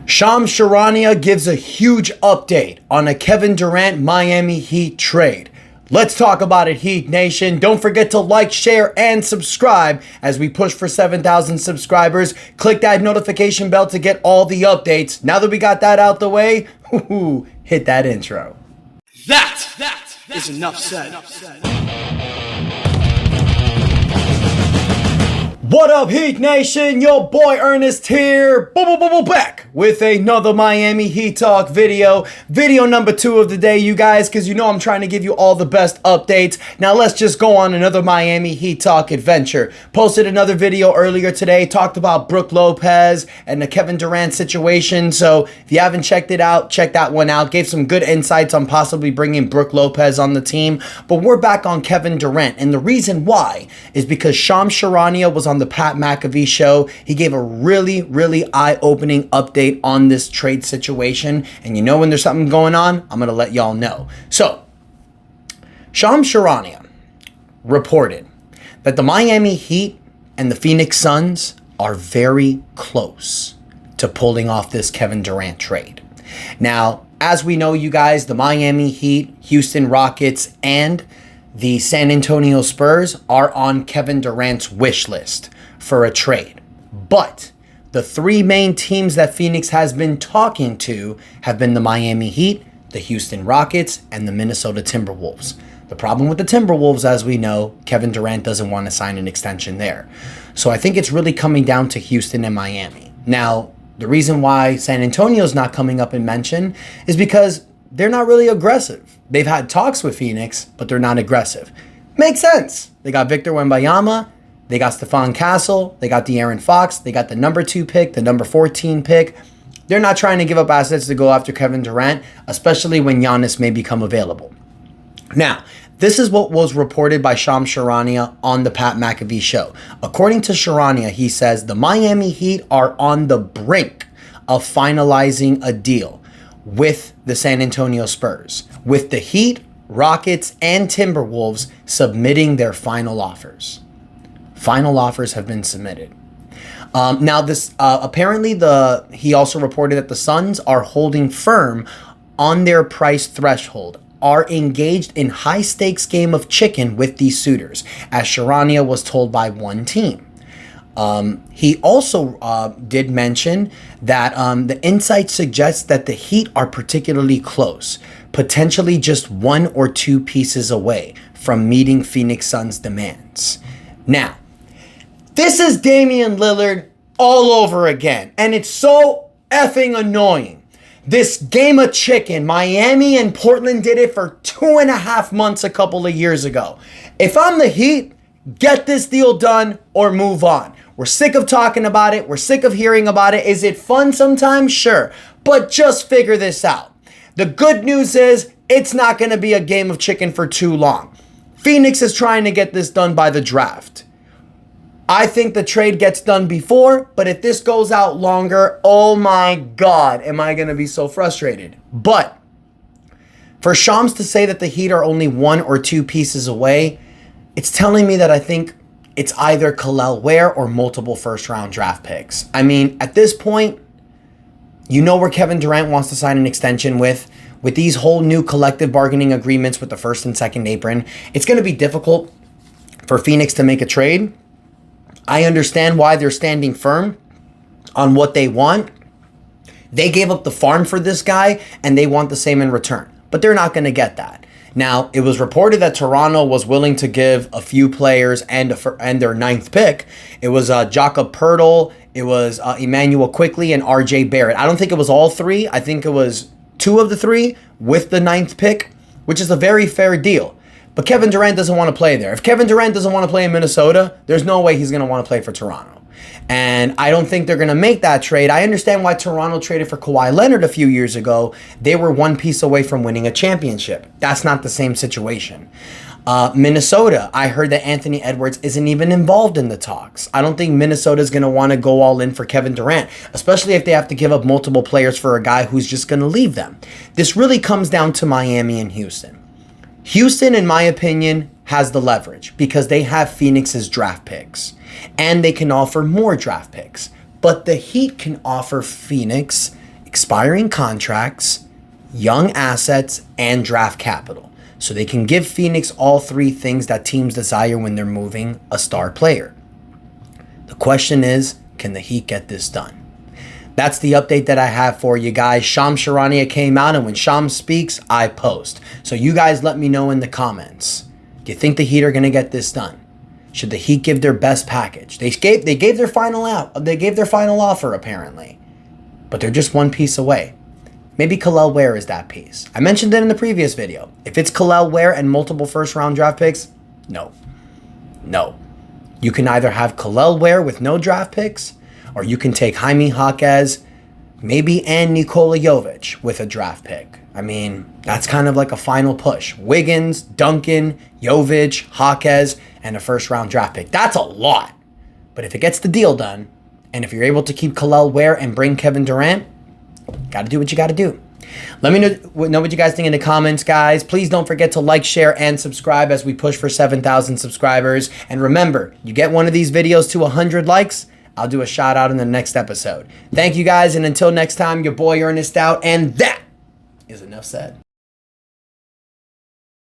Shams Charania gives a huge update on a Kevin Durant Miami Heat trade. Let's talk about it, Heat Nation. Don't forget to like, share, and subscribe as we push for 7,000 subscribers. Click that notification bell to get all the updates. Now that we got that out the way, hit that intro. That is enough said. What up, Heat Nation? Your boy Ernest here, back with another Miami Heat Talk video. Video number 2 of the day, you guys, because you know I'm trying to give you all the best updates. Now let's just go on another Miami Heat Talk adventure. Posted another video earlier today, talked about Brook Lopez and the Kevin Durant situation. So if you haven't checked it out, check that one out. Gave some good insights on possibly bringing Brook Lopez on the team. But we're back on Kevin Durant, and the reason why is because Shams Charania was on the Pat McAfee show. He gave a really eye-opening update on this trade situation. And you know when there's something going on, I'm going to let y'all know. So, Shams Charania reported that the Miami Heat and the Phoenix Suns are very close to pulling off this Kevin Durant trade. Now, as we know, you guys, the Miami Heat, Houston Rockets, and the San Antonio Spurs are on Kevin Durant's wish list for a trade. But the 3 main teams that Phoenix has been talking to have been the Miami Heat, the Houston Rockets, and the Minnesota Timberwolves. The problem with the Timberwolves, as we know, Kevin Durant doesn't want to sign an extension there. So I think it's really coming down to Houston and Miami. Now, the reason why San Antonio's not coming up in mention is because they're not really aggressive. They've had talks with Phoenix, but they're not aggressive. Makes sense. They got Victor Wembanyama, they got Stephon Castle, they got De'Aaron Fox, they got the number 2 pick, the number 14 pick. They're not trying to give up assets to go after Kevin Durant, especially when Giannis may become available. Now, this is what was reported by Shams Charania on the Pat McAfee show. According to Charania, he says the Miami Heat are on the brink of finalizing a deal with the San Antonio Spurs, with the Heat, Rockets, and Timberwolves submitting their final offers. Final offers have been submitted. Now, this apparently he also reported that the Suns are holding firm on their price threshold, are engaged in high-stakes game of chicken with these suitors, as Charania was told by one team. He also did mention that the insight suggests that the Heat are particularly close, potentially just 1 or 2 pieces away from meeting Phoenix Suns' demands. Now, this is Damian Lillard all over again, and it's so effing annoying. This game of chicken, Miami and Portland did it for 2.5 months a couple of years ago. If I'm the Heat, get this deal done or move on. We're sick of talking about it. We're sick of hearing about it. Is it fun sometimes? Sure. But just figure this out. The good news is it's not going to be a game of chicken for too long. Phoenix is trying to get this done by the draft. I think the trade gets done before, but if this goes out longer, oh my God, am I going to be so frustrated. But for Shams to say that the Heat are only 1 or 2 pieces away, it's telling me that I think it's either Kel'el Ware or multiple first-round draft picks. I mean, at this point, you know where Kevin Durant wants to sign an extension with these whole new collective bargaining agreements with the first and second apron. It's going to be difficult for Phoenix to make a trade. I understand why they're standing firm on what they want. They gave up the farm for this guy, and they want the same in return. But they're not going to get that. Now, it was reported that Toronto was willing to give a few players and their 9th pick. It was Jakob Poeltl, it was Emmanuel Quickley, and R.J. Barrett. I don't think it was all 3. I think it was 2 of the 3 with the 9th pick, which is a very fair deal. But Kevin Durant doesn't want to play there. If Kevin Durant doesn't want to play in Minnesota, there's no way he's going to want to play for Toronto. And I don't think they're going to make that trade. I understand why Toronto traded for Kawhi Leonard a few years ago. They were 1 piece away from winning a championship. That's not the same situation. Minnesota, I heard that Anthony Edwards isn't even involved in the talks. I don't think Minnesota's going to want to go all in for Kevin Durant, especially if they have to give up multiple players for a guy who's just going to leave them. This really comes down to Miami and Houston. Houston, in my opinion, has the leverage because they have Phoenix's draft picks and they can offer more draft picks. But the Heat can offer Phoenix expiring contracts, young assets, and draft capital. So they can give Phoenix all three things that teams desire when they're moving a star player. The question is, can the Heat get this done? That's the update that I have for you guys. Shams Charania came out, and when Shams speaks, I post. So you guys let me know in the comments. Do you think the Heat are going to get this done? Should the Heat give their best package? They gave their final out. They gave their final offer apparently, but they're just one piece away. Maybe Kel'el Ware is that piece. I mentioned it in the previous video. If it's Kel'el Ware and multiple first-round draft picks, no. You can either have Kel'el Ware with no draft picks, or you can take Jaime Jaquez, maybe, and Nikola Jovic with a draft pick. I mean, that's kind of like a final push. Wiggins, Duncan, Jovic, Jaquez, and a first-round draft pick. That's a lot. But if it gets the deal done, and if you're able to keep Kel'el Ware and bring Kevin Durant, got to do what you got to do. Let me know what you guys think in the comments, guys. Please don't forget to like, share, and subscribe as we push for 7,000 subscribers. And remember, you get one of these videos to 100 likes, I'll do a shout out in the next episode. Thank you guys, and until next time, your boy Ernest out, and that is enough said.